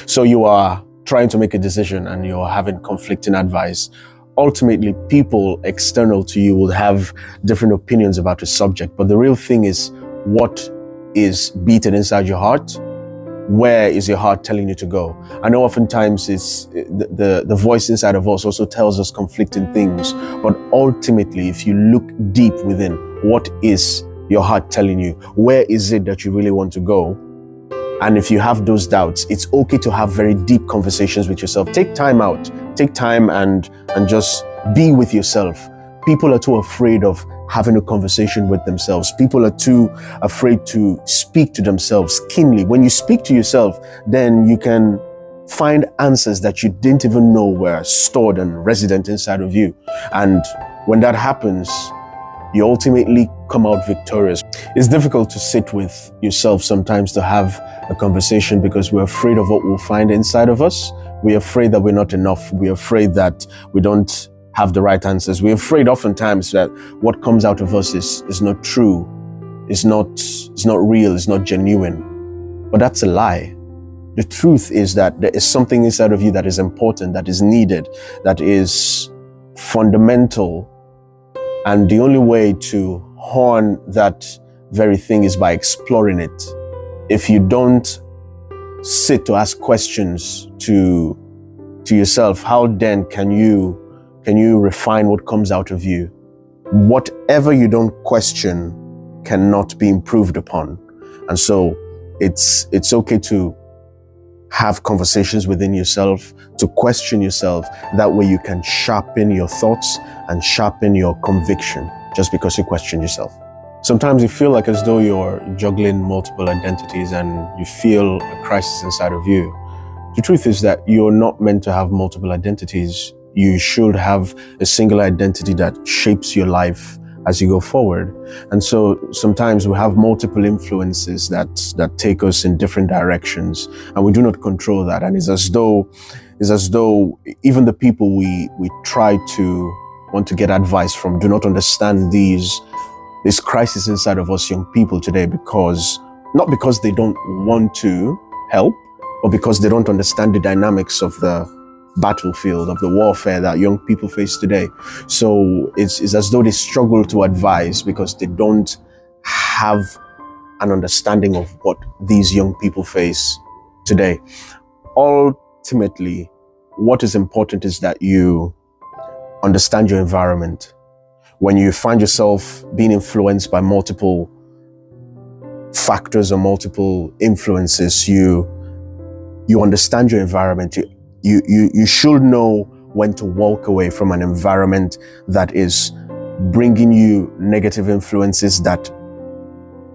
So you are trying to make a decision and you're having conflicting advice. Ultimately, people external to you will have different opinions about the subject, but the real thing is what is beating inside your heart. Where is your heart telling you to go? I know oftentimes it's the voice inside of us also tells us conflicting things, but ultimately, if you look deep within, what is your heart telling you? Where is it that you really want to go? And if you have those doubts, it's okay to have very deep conversations with yourself. Take time out, take time and just be with yourself. People are too afraid of having a conversation with themselves. People are too afraid to speak to themselves keenly. When you speak to yourself, then you can find answers that you didn't even know were stored and resident inside of you. And when that happens, you ultimately come out victorious. It's difficult to sit with yourself sometimes to have a conversation because we're afraid of what we'll find inside of us. We're afraid that we're not enough. We're afraid that we don't have the right answers. We're afraid oftentimes that what comes out of us is not true, is not real, is not genuine. But that's a lie. The truth is that there is something inside of you that is important, that is needed, that is fundamental. And the only way to hone that very thing is by exploring it. If you don't sit to ask questions to yourself, how then can you refine what comes out of you? Whatever you don't question cannot be improved upon. And so it's okay to have conversations within yourself, to question yourself. That way you can sharpen your thoughts and sharpen your conviction just because you question yourself. Sometimes you feel like as though you're juggling multiple identities and you feel a crisis inside of you. The truth is that you're not meant to have multiple identities. You should have a single identity that shapes your life as you go forward. And so sometimes we have multiple influences that take us in different directions, and we do not control that. And it's as though even the people we try to want to get advice from do not understand these crises inside of us young people today, not because they don't want to help, or because they don't understand the dynamics of the battlefield, of the warfare that young people face today. So it's as though they struggle to advise because they don't have an understanding of what these young people face today. Ultimately, what is important is that you understand your environment. When you find yourself being influenced by multiple factors or multiple influences, you understand your environment. You should know when to walk away from an environment that is bringing you negative influences that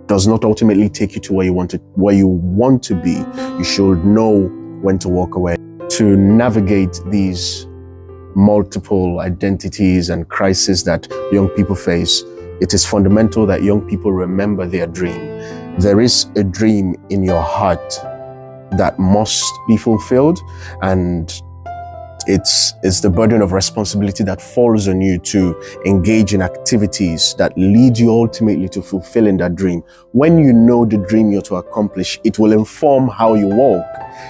does not ultimately take you to where you want to be. You should know when to walk away. To navigate these multiple identities and crises that young people face, it is fundamental that young people remember their dream. There is a dream in your heart that must be fulfilled, and it's the burden of responsibility that falls on you to engage in activities that lead you ultimately to fulfilling that dream. When you know the dream you're to accomplish, it will inform how you walk.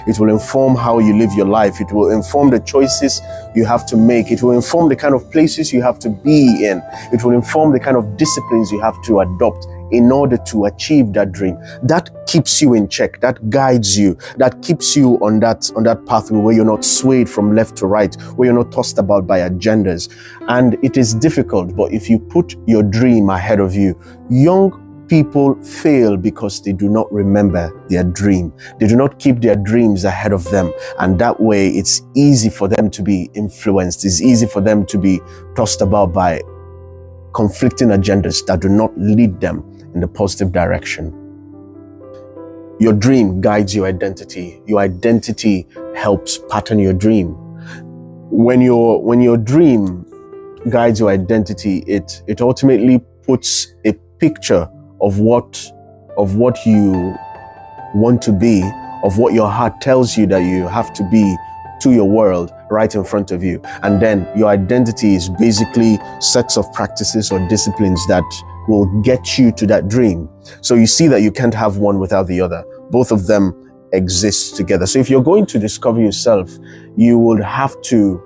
It will inform how you live your life. It will inform the choices you have to make. It will inform the kind of places you have to be in. It will inform the kind of disciplines you have to adopt in order to achieve that dream. That keeps you in check, that guides you, that keeps you on that pathway where you're not swayed from left to right, where you're not tossed about by agendas. And it is difficult, but if you put your dream ahead of you, young people fail because they do not remember their dream. They do not keep their dreams ahead of them. And that way it's easy for them to be influenced. It's easy for them to be tossed about by conflicting agendas that do not lead them in the positive direction. Your dream guides your identity. Your identity helps pattern your dream. When your dream guides your identity, it ultimately puts a picture of what you want to be, of what your heart tells you that you have to be to your world right in front of you. And then your identity is basically sets of practices or disciplines that will get you to that dream. So you see that you can't have one without the other. Both of them exist together. So if you're going to discover yourself, you would have to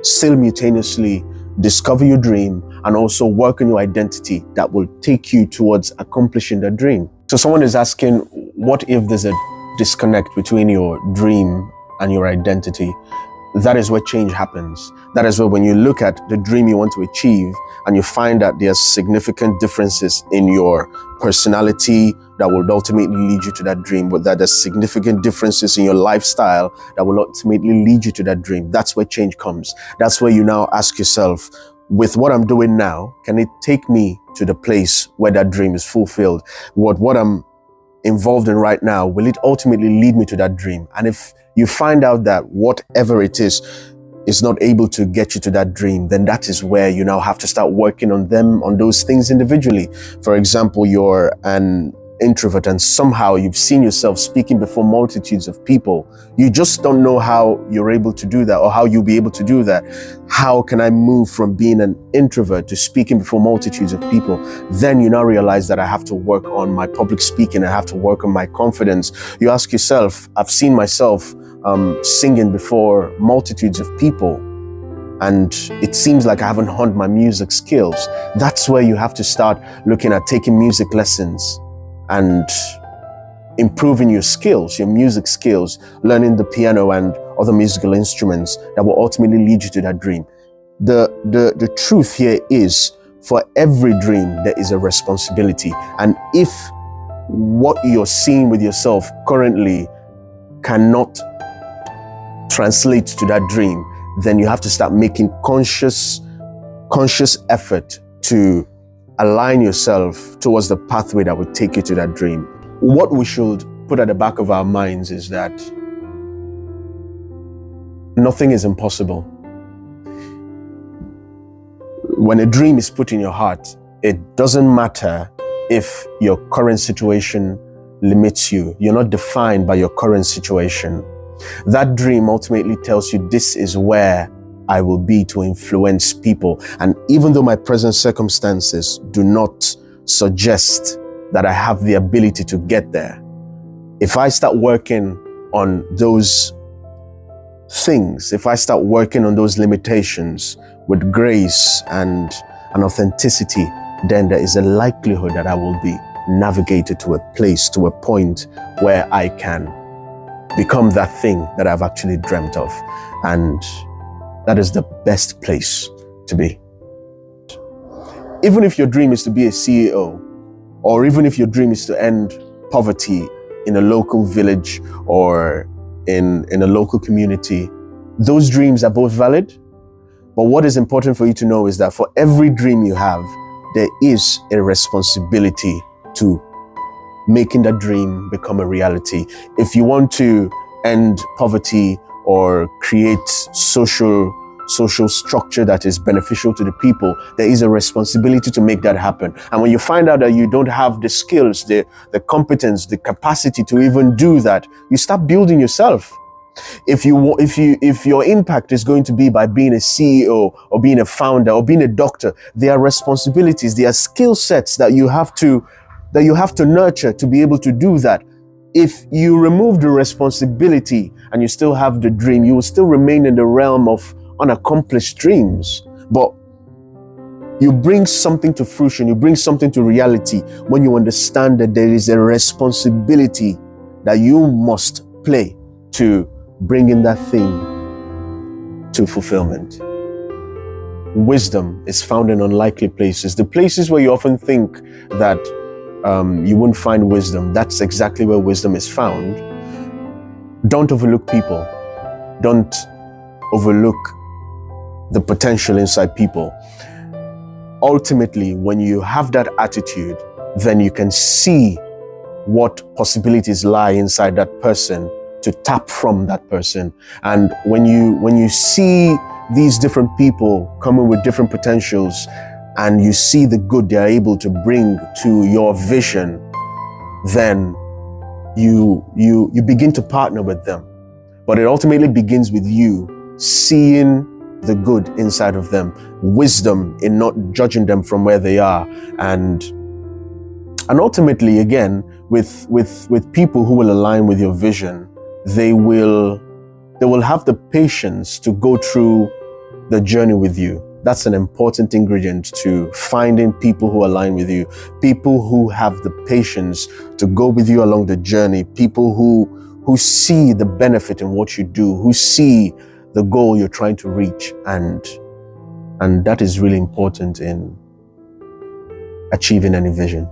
simultaneously discover your dream and also work on your identity that will take you towards accomplishing the dream. So someone is asking, what if there's a disconnect between your dream and your identity? That is where change happens. That is where, when you look at the dream you want to achieve and you find that there's significant differences in your personality that will ultimately lead you to that dream, but that there's significant differences in your lifestyle that will ultimately lead you to that dream. That's where change comes. That's where you now ask yourself, with what I'm doing now, can it take me to the place where that dream is fulfilled? What I'm involved in right now, will it ultimately lead me to that dream? And if you find out that whatever it is not able to get you to that dream, then that is where you now have to start working on those things individually. For example, you're an introvert and somehow you've seen yourself speaking before multitudes of people. You just don't know how you're able to do that or how you'll be able to do that. How can I move from being an introvert to speaking before multitudes of people? Then you now realize that I have to work on my public speaking. I have to work on my confidence. You ask yourself, I've seen myself singing before multitudes of people, and it seems like I haven't honed my music skills. That's where you have to start looking at taking music lessons and improving your skills, your music skills, learning the piano and other musical instruments that will ultimately lead you to that dream. The truth here is, for every dream, there is a responsibility. And if what you're seeing with yourself currently cannot translate to that dream, then you have to start making conscious effort to align yourself towards the pathway that would take you to that dream. What we should put at the back of our minds is that nothing is impossible. When a dream is put in your heart, it doesn't matter if your current situation limits you. You're not defined by your current situation. That dream ultimately tells you, this is where I will be to influence people. And even though my present circumstances do not suggest that I have the ability to get there, if I start working on those things, if I start working on those limitations with grace and authenticity, then there is a likelihood that I will be navigated to a place, to a point where I can become that thing that I've actually dreamt of. And that is the best place to be. Even if your dream is to be a CEO, or even if your dream is to end poverty in a local village or in a local community, those dreams are both valid. But what is important for you to know is that for every dream you have, there is a responsibility to making that dream become a reality. If you want to end poverty or create social structure that is beneficial to the people, there is a responsibility to make that happen. And when you find out that you don't have the skills, the competence, the capacity to even do that, you start building yourself. If your impact is going to be by being a CEO or being a founder or being a doctor, there are responsibilities, there are skill sets that you have to nurture to be able to do that. If you remove the responsibility and you still have the dream, you will still remain in the realm of unaccomplished dreams. But you bring something to fruition, you bring something to reality when you understand that there is a responsibility that you must play to bring in that thing to fulfillment. Wisdom is found in unlikely places. The places where you often think that you won't find wisdom, that's exactly where wisdom is found. Don't overlook people. Don't overlook the potential inside people. Ultimately, when you have that attitude, then you can see what possibilities lie inside that person to tap from that person. And when you see these different people coming with different potentials and you see the good they are able to bring to your vision, then you begin to partner with them. But it ultimately begins with you seeing the good inside of them, wisdom in not judging them from where they are, and And ultimately, again, with people who will align with your vision, they will have the patience to go through the journey with you. That's an important ingredient to finding people who align with you, people who have the patience to go with you along the journey, people who see the benefit in what you do, who see the goal you're trying to reach, and that is really important in achieving any vision.